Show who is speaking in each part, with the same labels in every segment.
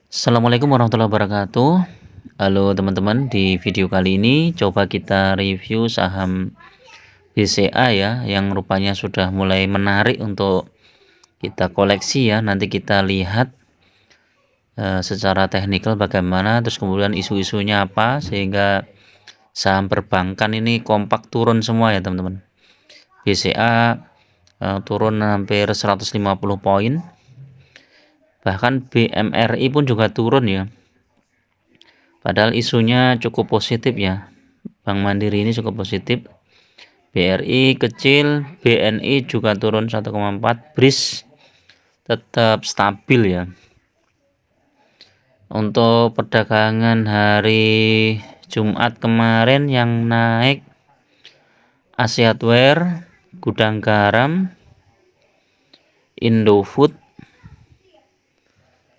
Speaker 1: Assalamualaikum warahmatullahi wabarakatuh. Halo teman-teman, di video kali ini coba kita review saham BCA ya, yang rupanya sudah mulai menarik untuk kita koleksi ya. Nanti kita lihat secara teknikal bagaimana, terus kemudian isu-isunya apa, sehingga saham perbankan ini kompak turun semua ya teman-teman. BCA turun hampir 150 poin, bahkan BMRI pun juga turun ya. Padahal isunya cukup positif ya. Bank Mandiri ini cukup positif. BRI kecil, BNI juga turun 1,4, BRIS tetap stabil ya. Untuk perdagangan hari Jumat kemarin yang naik Aseatware, Gudang Garam, Indofood,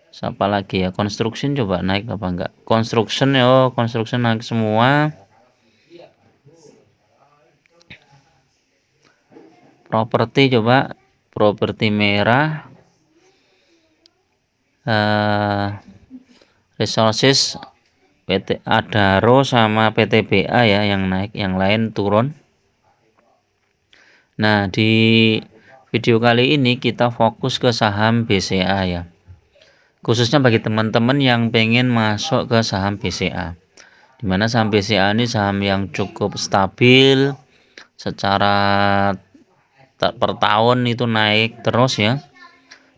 Speaker 1: siapa lagi ya, Construction coba naik apa enggak? Construction ya, Construction naik semua. Properti coba, properti merah, Resources, PT Adaro sama PTBA ya yang naik, yang lain turun. Nah, di video kali ini kita fokus ke saham BCA ya. Khususnya bagi teman-teman yang pengen masuk ke saham BCA. Dimana saham BCA ini saham yang cukup stabil, secara per tahun itu naik terus ya.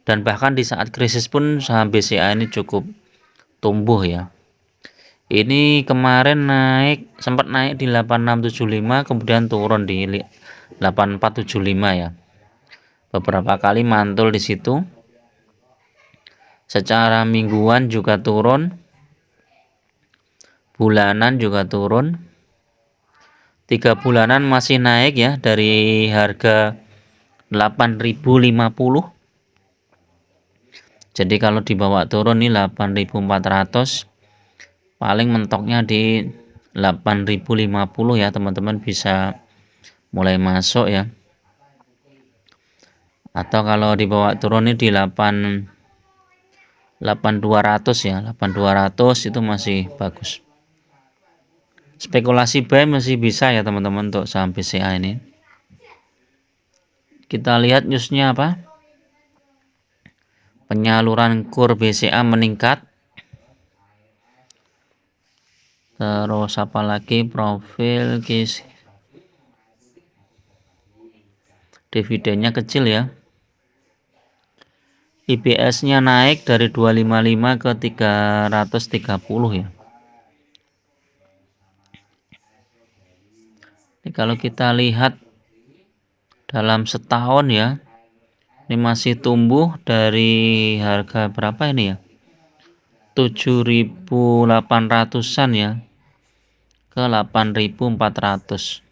Speaker 1: Dan bahkan di saat krisis pun saham BCA ini cukup tumbuh ya. Ini kemarin sempat naik di 8675, kemudian turun di 8475 ya. Beberapa kali mantul di situ. Secara mingguan juga turun. Bulanan juga turun. 3 bulanan masih naik ya, dari harga 8.050. Jadi kalau dibawa turun nih 8.400. Paling mentoknya di 8.050 ya, teman-teman bisa mulai masuk ya. Atau kalau dibawa turun ini di 8200 ya, 8200 itu masih bagus. Spekulasi buy masih bisa ya teman-teman untuk saham BCA ini. Kita lihat newsnya apa? Penyaluran KUR BCA meningkat. Terus apa lagi? Profil dividennya kecil ya. IPS-nya naik dari 255 ke 330 ya. Ini kalau kita lihat dalam setahun ya, ini masih tumbuh dari harga berapa ini ya? 7.800-an ya ke 8.400.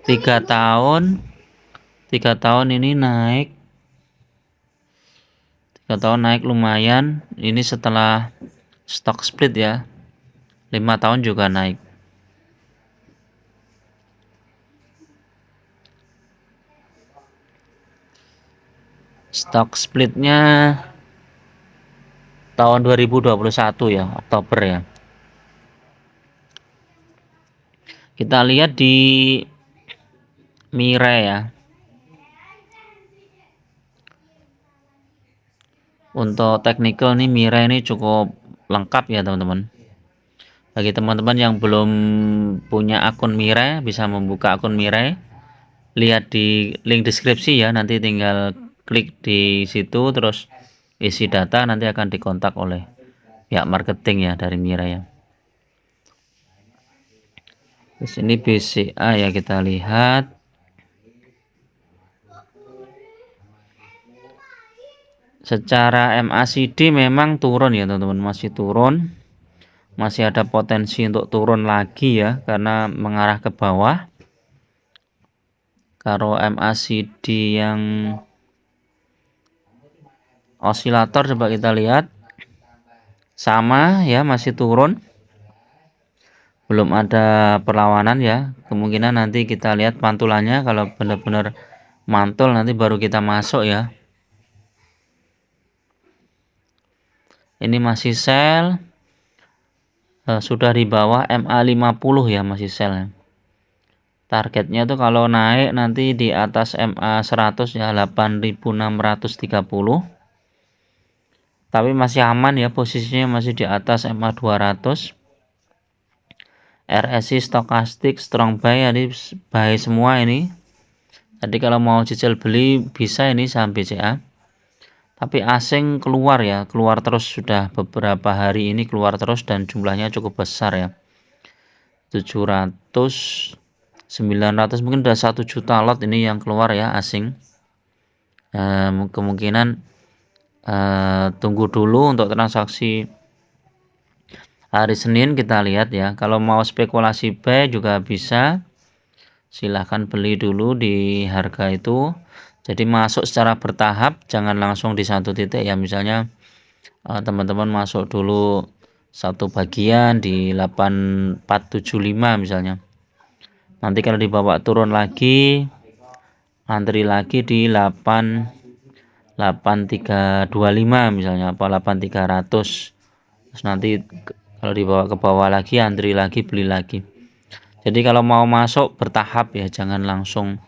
Speaker 1: 3 tahun ini naik. 3 tahun naik lumayan. Ini setelah stock split ya. 5 tahun juga naik. Stock splitnya tahun 2021 ya, Oktober ya. Kita lihat di Mirai ya. Untuk teknikal nih Mirai ini cukup lengkap ya teman-teman. Bagi teman-teman yang belum punya akun Mirai, bisa membuka akun Mirai. Lihat di link deskripsi ya, nanti tinggal klik di situ terus isi data, nanti akan dikontak oleh pihak marketing ya dari Mirai ya. Terus ini BCA ya, kita lihat. Secara MACD memang turun ya teman-teman, masih turun. Masih ada potensi untuk turun lagi ya, karena mengarah ke bawah. Kalau MACD yang osilator coba kita lihat, sama ya, masih turun, belum ada perlawanan ya. Kemungkinan nanti kita lihat pantulannya, kalau benar-benar mantul nanti baru kita masuk ya. ini masih sell, sudah di bawah MA50 ya, masih sell. Targetnya tuh kalau naik nanti di atas MA100 ya, 8.630. Tapi masih aman ya, posisinya masih di atas MA200. RSI stokastik strong buy, jadi buy semua ini. Jadi kalau mau cicil beli bisa ini saham BCA. Tapi asing keluar ya, keluar terus, sudah beberapa hari ini keluar terus dan jumlahnya cukup besar ya. 700, 900, mungkin udah 1 juta lot ini yang keluar ya, asing. Kemungkinan tunggu dulu untuk transaksi hari Senin, kita lihat ya. Kalau mau spekulasi buy juga bisa, silahkan beli dulu di harga itu. Jadi masuk secara bertahap, jangan langsung di satu titik ya. Misalnya teman-teman masuk dulu satu bagian di 8475 misalnya. Nanti kalau dibawa turun lagi, antri lagi di 8325 misalnya, apa 8300. Terus nanti kalau dibawa ke bawah lagi, antri lagi, beli lagi. Jadi kalau mau masuk bertahap ya, jangan langsung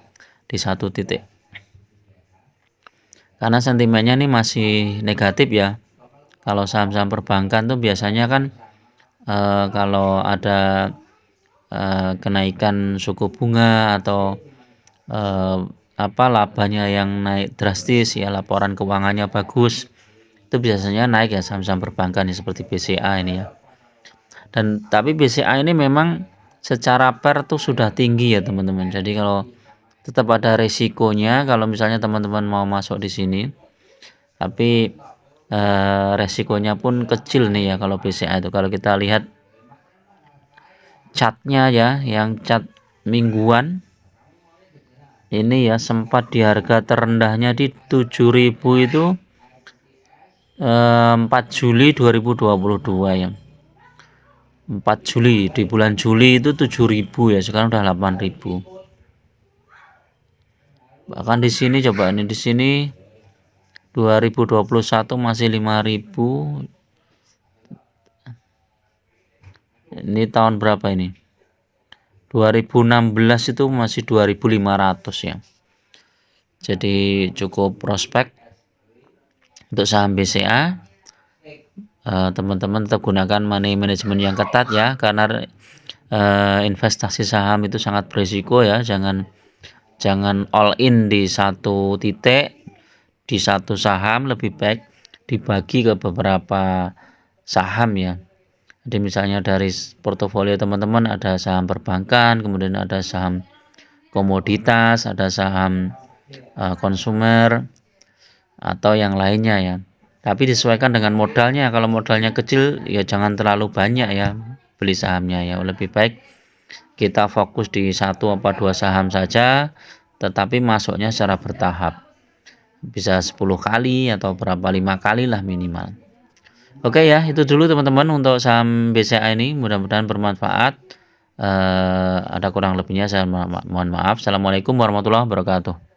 Speaker 1: di satu titik. Karena sentimennya nih masih negatif ya. Kalau saham-saham perbankan tuh biasanya kan kalau ada kenaikan suku bunga atau labanya yang naik drastis ya, laporan keuangannya bagus, itu biasanya naik ya saham-saham perbankan ya, seperti BCA ini ya. Dan tapi BCA ini memang secara per tuh sudah tinggi ya teman-teman. Jadi kalau tetap ada resikonya kalau misalnya teman-teman mau masuk di sini, tapi resikonya pun kecil nih ya kalau BCA itu. Kalau kita lihat chartnya ya, yang chart mingguan ini ya, sempat di harga terendahnya di 7.000 itu 4 Juli 2022 ya. 4 Juli, di bulan Juli itu 7.000 ya, sekarang udah 8.000. Bahkan di sini coba, ini di sini 2021 masih 5.000. Ini tahun berapa ini? 2016 itu masih 2.500 ya. Jadi cukup prospek untuk saham BCA. Teman-teman tetap gunakan money management yang ketat ya, karena investasi saham itu sangat berisiko ya. Jangan all in di satu titik, di satu saham. Lebih baik dibagi ke beberapa saham ya. Jadi misalnya dari portofolio teman-teman ada saham perbankan, kemudian ada saham komoditas, ada saham konsumer atau yang lainnya ya. Tapi disesuaikan dengan modalnya. Kalau modalnya kecil ya jangan terlalu banyak ya beli sahamnya ya. Lebih baik kita fokus di 1 atau 2 saham saja, tetapi masuknya secara bertahap. Bisa 10 kali atau 5 kali lah minimal. Oke ya, itu dulu teman-teman untuk saham BCA ini. Mudah-mudahan bermanfaat. Ada kurang lebihnya saya mohon maaf. Assalamualaikum warahmatullahi wabarakatuh.